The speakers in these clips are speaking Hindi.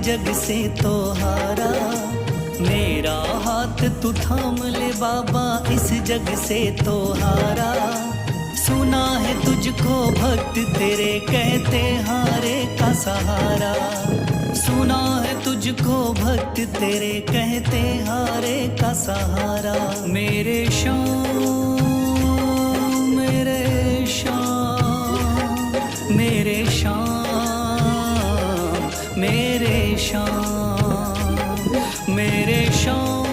जग से तो हारा। मेरा हाथ तू थाम ले बाबा, इस जग से तो हारा। सुना है तुझको भक्त तेरे कहते हारे का सहारा। सुना है तुझको भक्त तेरे कहते हारे का सहारा। मेरे श्याम मेरे श्याम मेरे श्याम मेरे श्याम मेरे श्याम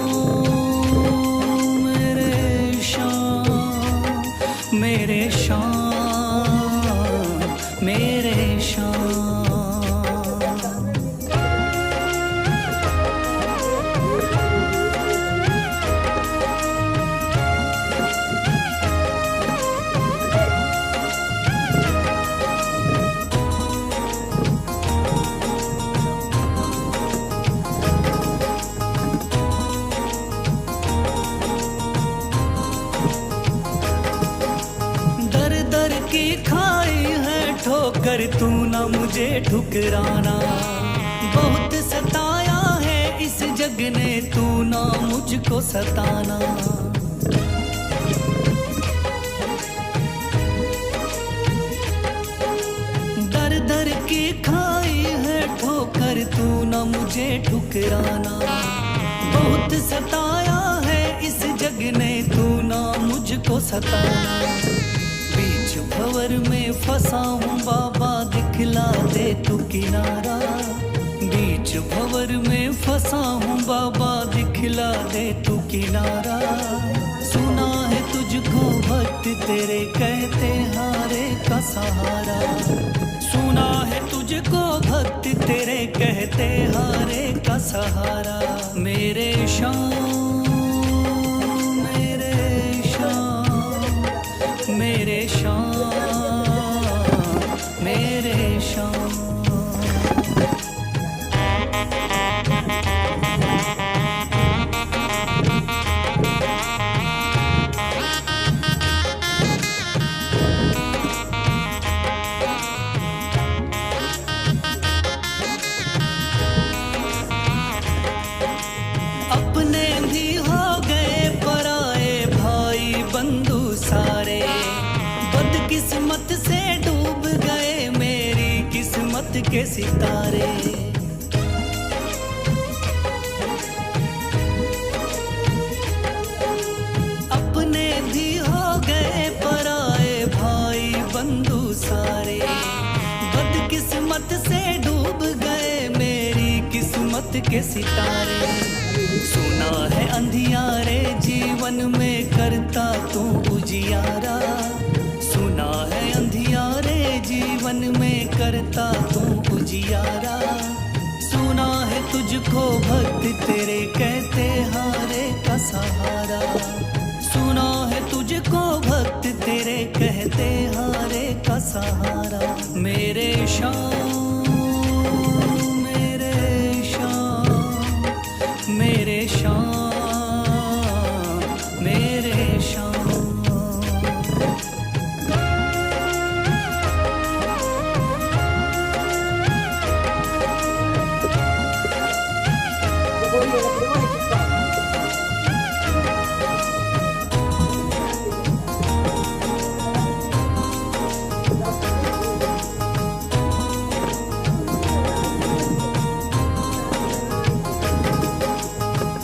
मेरे श्याम मेरे श्याम मेरे श्याम। की खाई है ठोकर तू ना मुझे ठुकराना। बहुत सताया है इस जग ने तू ना मुझको सताना। दर दर की खाई है ठोकर तू ना मुझे ठुकराना। बहुत सताया है इस जग ने तू ना मुझको सताना। बीच भंवर में फंसा हूँ बाबा, दिखला दे तू किनारा। बीच भंवर में फंसा हूँ बाबा, दिखला दे तू किनारा। सुना है तुझको भक्त तेरे कहते हारे का सहारा। सुना है तुझको भक्त तेरे कहते हारे का सहारा। मेरे श्याम मेरे श्याम मेरे श्याम मेरे श्याम। अपने भी हो गए पराए भाई बंधु सारे। बदकिस्मत से डूब गए मेरी किस्मत के सितारे। अपने भी हो गए पराए भाई बंधु सारे। बदकिस्मत से डूब गए मेरी किस्मत के सितारे। सुना है अंधियारे जीवन में करता तू उजियारा। सुना है अंधियारे जीवन में करता तू उजियारा। सुना है तुझको भक्त तेरे कहते हारे का सहारा। सुना है तुझको भक्त तेरे कहते हारे का सहारा। मेरे श्याम मेरे श्याम मेरे श्याम मेरे श्याम।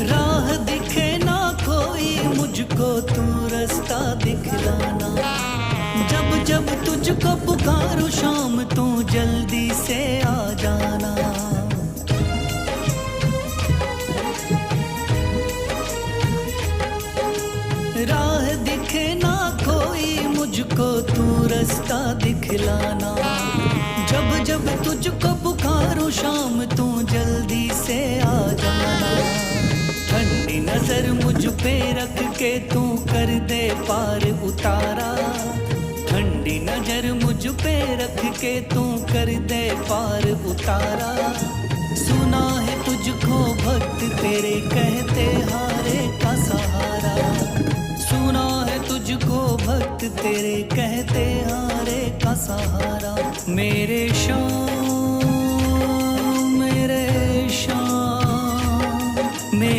राह दिखे ना कोई मुझको तू रास्ता दिखलाना। जब जब तुझको पुकारूं शाम तू जल्दी से आ जाना। राह दिखे ना कोई मुझको तू रास्ता दिखलाना। जब जब तुझको पुकारूं शाम तू जल्दी से आ जाना। ठंडी नजर मुझ पे रख के तू कर दे पार उतारा। ठंडी नजर मुझ पे रख के तू कर दे पार उतारा। सुना है तुझको भक्त तेरे कहते हारे का सहारा। सुना है तुझको भक्त तेरे कहते हारे का सहारा। मेरे श्याम मेरे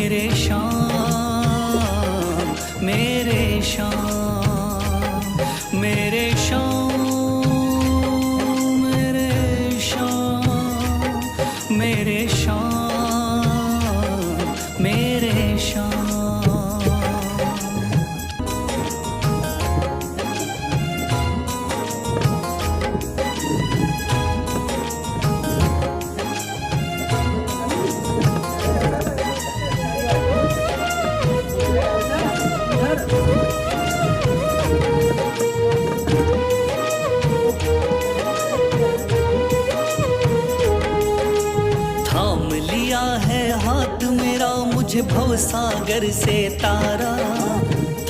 मेरे शाम, मेरे शाम, मेरे शाम, मेरे शाम, मेरे शाम, मेरे शाम। थाम लिया है हाथ मेरा मुझे भवसागर से तारा,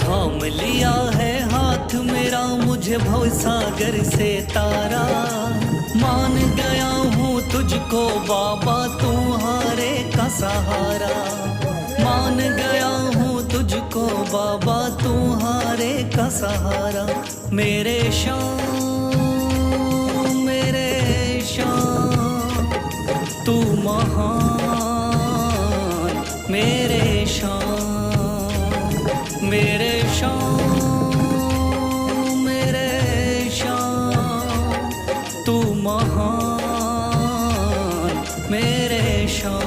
थाम लिया है हाथ मेरा मुझे भवसागर से तारा। मान गया हूँ तुझको बाबा तुम्हारे का सहारा, मान गया हूँ तुझको बाबा तुम्हारे का सहारा। मेरे शाम, मेरे शाम, तू महान, मेरे शाम, मेरे शाम, मेरे शाम, तू महान, मेरे शाम।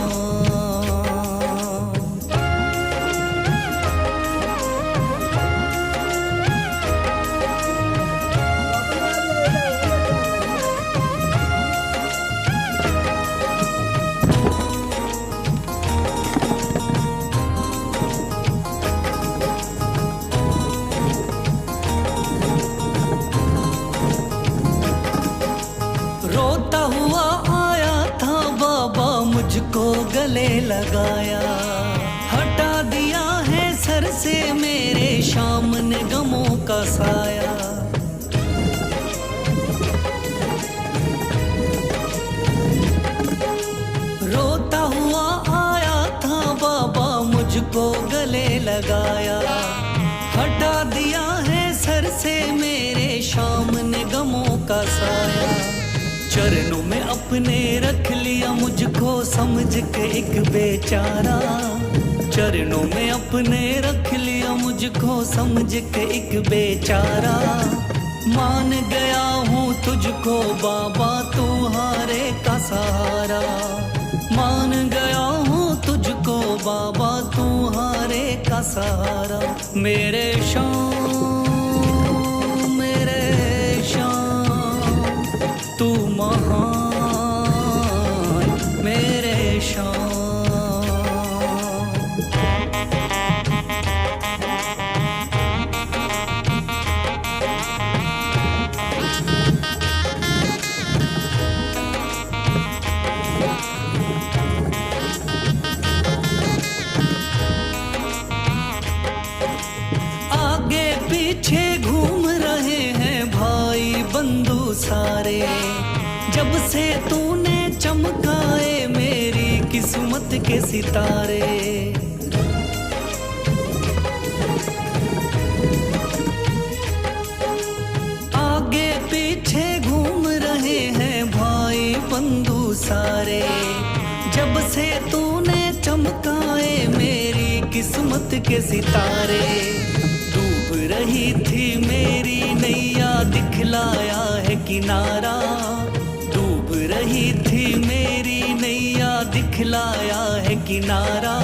रोता हुआ आया था बाबा मुझको गले लगाया, हटा दिया है सर से मेरे शाम ने गमों का साया। रोता हुआ आया था बाबा मुझको गले लगाया, हटा दिया है सर से मेरे शाम ने गमों का साया। चरणों में अपने रख लिया मुझको समझ के एक बेचारा, चरणों में अपने रख लिया मुझको समझ के एक बेचारा। मान गया हूँ तुझको बाबा तुम्हारे का सहारा, मान गया हूँ तुझको बाबा तुम्हारे का सहारा। मेरे शाम, मेरे शाम, तू महान, मेरे शाम। आगे पीछे घूम रहे हैं भाई बंधु सारे, जब से तूने चमकाए मेरी किस्मत के सितारे। आगे पीछे घूम रहे हैं भाई बंधु सारे, जब से तूने चमकाए मेरी किस्मत के सितारे। डूब रही थी मेरी नैया दिखलाया है किनारा, डूब रही थी मेरी नैया दिखलाया है किनारा।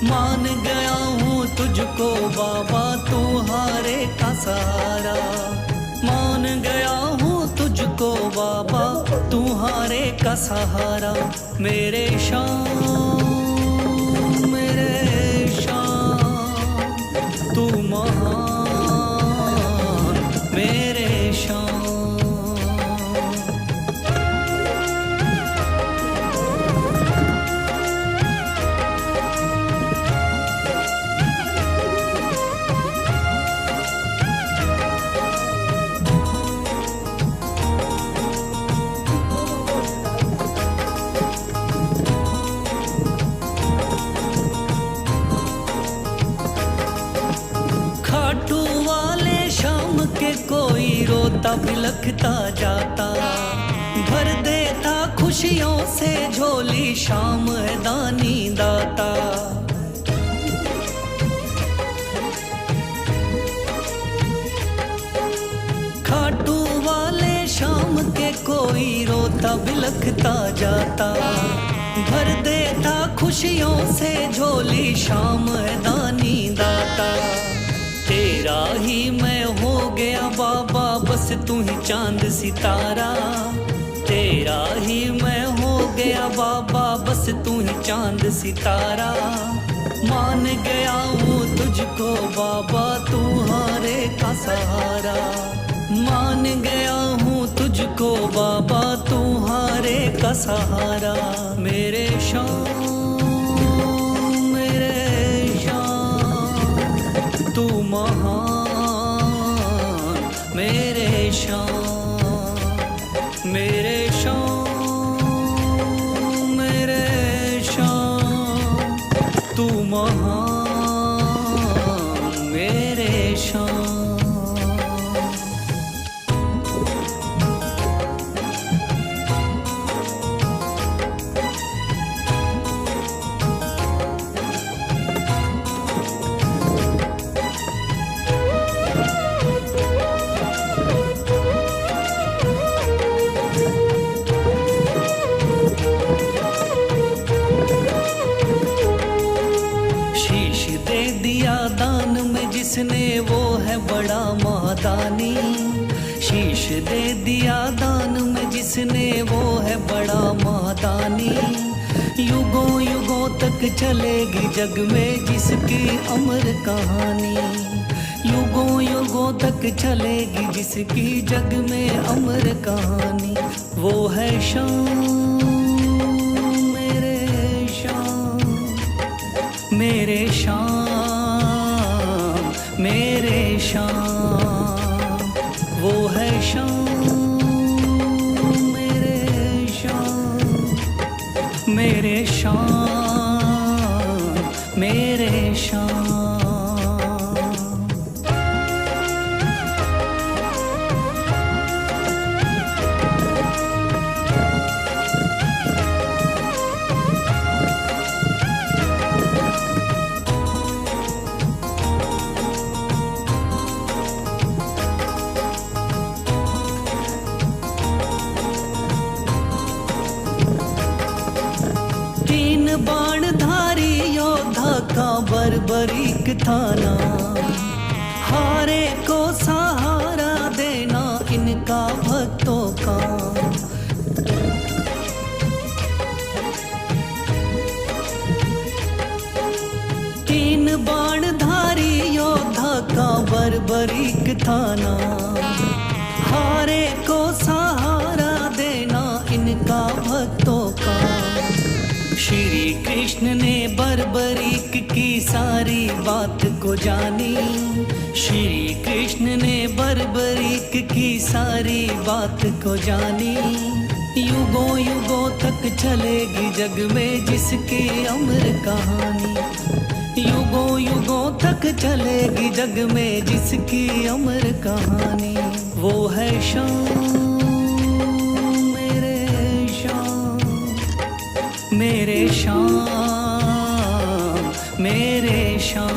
मान गया हूँ तुझको बाबा तुम्हारे का सहारा, मान गया हूँ तुझको बाबा तुम्हारे का सहारा। मेरे शाम, मेरे शाम, तू महान, मेरे शाम। कोई रोता बिलखता जाता, भर देता खुशियों से झोली शाम है दानी दाता। के कोई रोता बिलखता जाता, भर देता खुशियों से झोली शाम है दानी दाता। तेरा ही मैं हो गया बाबा, बस तू ही चांद सितारा। तेरा ही मैं हो गया बाबा, बस तू ही चांद सितारा। मान गया हूँ तुझको बाबा, तू हारे का सहारा। मान गया हूँ तुझको बाबा, तू हारे का सहारा। मेरे शाम मेरे शाम तू महान, मेरे शाम मेरे शाम मेरे शाम तू महान, मेरे शाम। दान में जिसने वो है बड़ा महादानी। शीश दे दिया दान में जिसने वो है बड़ा महादानी। युगों युगों तक चलेगी जग में जिसकी अमर कहानी। युगों युगों तक चलेगी जिसकी जग में अमर कहानी। वो है शाम मेरे शाम मेरे शाम मेरे शाम। वो है शाम मेरे शाम मेरे शाम मेरे शाम। बाणधारी योद्धा का बर्बरीक थाना, हारे को सहारा देना इनका भक्तों का। तीन बाणधारी योद्धा का बर्बरीक थाना, हारे को सहारा देना इनका भक्तों का। श्री कृष्ण ने बर्बरीक की सारी बात को जानी। श्री कृष्ण ने बर्बरीक की सारी बात को जानी। युगों युगों तक चलेगी जग में जिसकी अमर कहानी। युगों युगों तक चलेगी जग में जिसकी अमर कहानी। वो है शाम मेरे शाम मेरे शाम।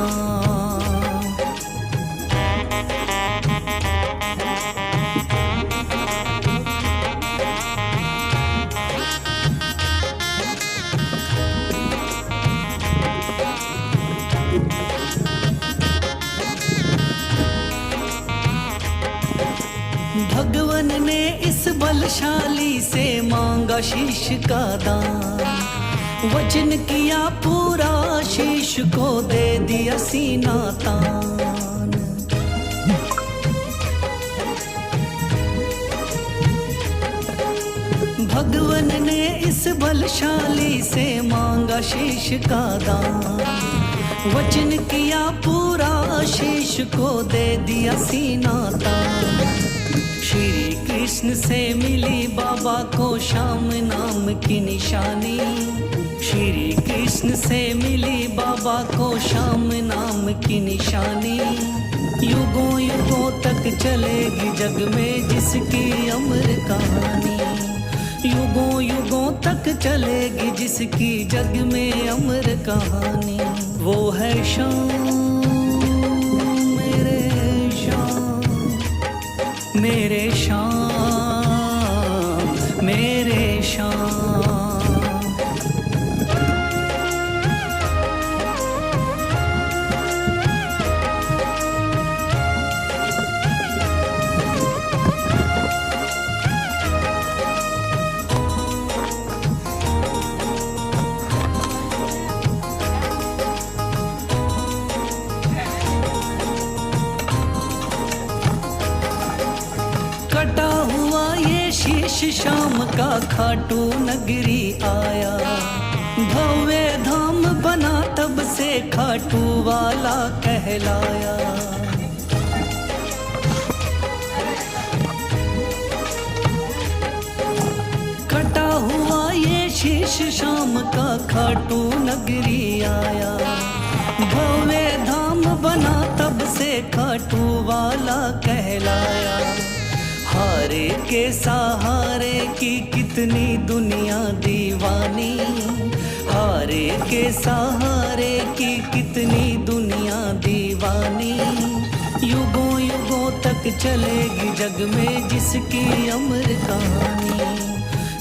भगवन ने इस बलशाली से मांगा शीश का दान। वचन किया पूरा, शीश को दे दिया सीना तान। भगवन ने इस बलशाली से मांगा शीश का दान। वचन किया पूरा, शीश को दे दिया सीना तान। श्री कृष्ण से मिली बाबा को श्याम नाम की निशानी। श्री कृष्ण से मिली बाबा को श्याम नाम की निशानी। युगों युगों तक चलेगी जग में जिसकी अमर कहानी। युगों युगों तक चलेगी जिसकी जग में अमर कहानी। वो है शाम मेरे शाम मेरे शाम शीश शाम का खाटू नगरी आया, भव्य धाम बना तब से खाटू वाला कहलाया। कटा हुआ ये शीश शाम का खाटू नगरी आया, भव्य धाम बना तब से खाटू वाला कहलाया। हारे के सहारे की कितनी दुनिया दीवानी, हारे के सहारे की कितनी दुनिया दीवानी। युगों युगों तक चलेगी जग में जिसकी अमर कहानी,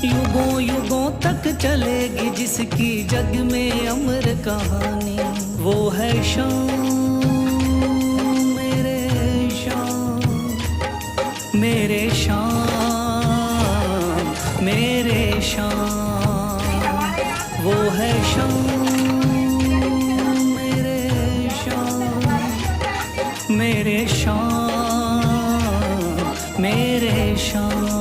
युगों युगों तक चलेगी जिसकी जग में अमर कहानी। वो है शाम मेरे शाम, मेरे शाम मेरे शाम। वो है शाम मेरे शाम, मेरे शाम मेरे शाम।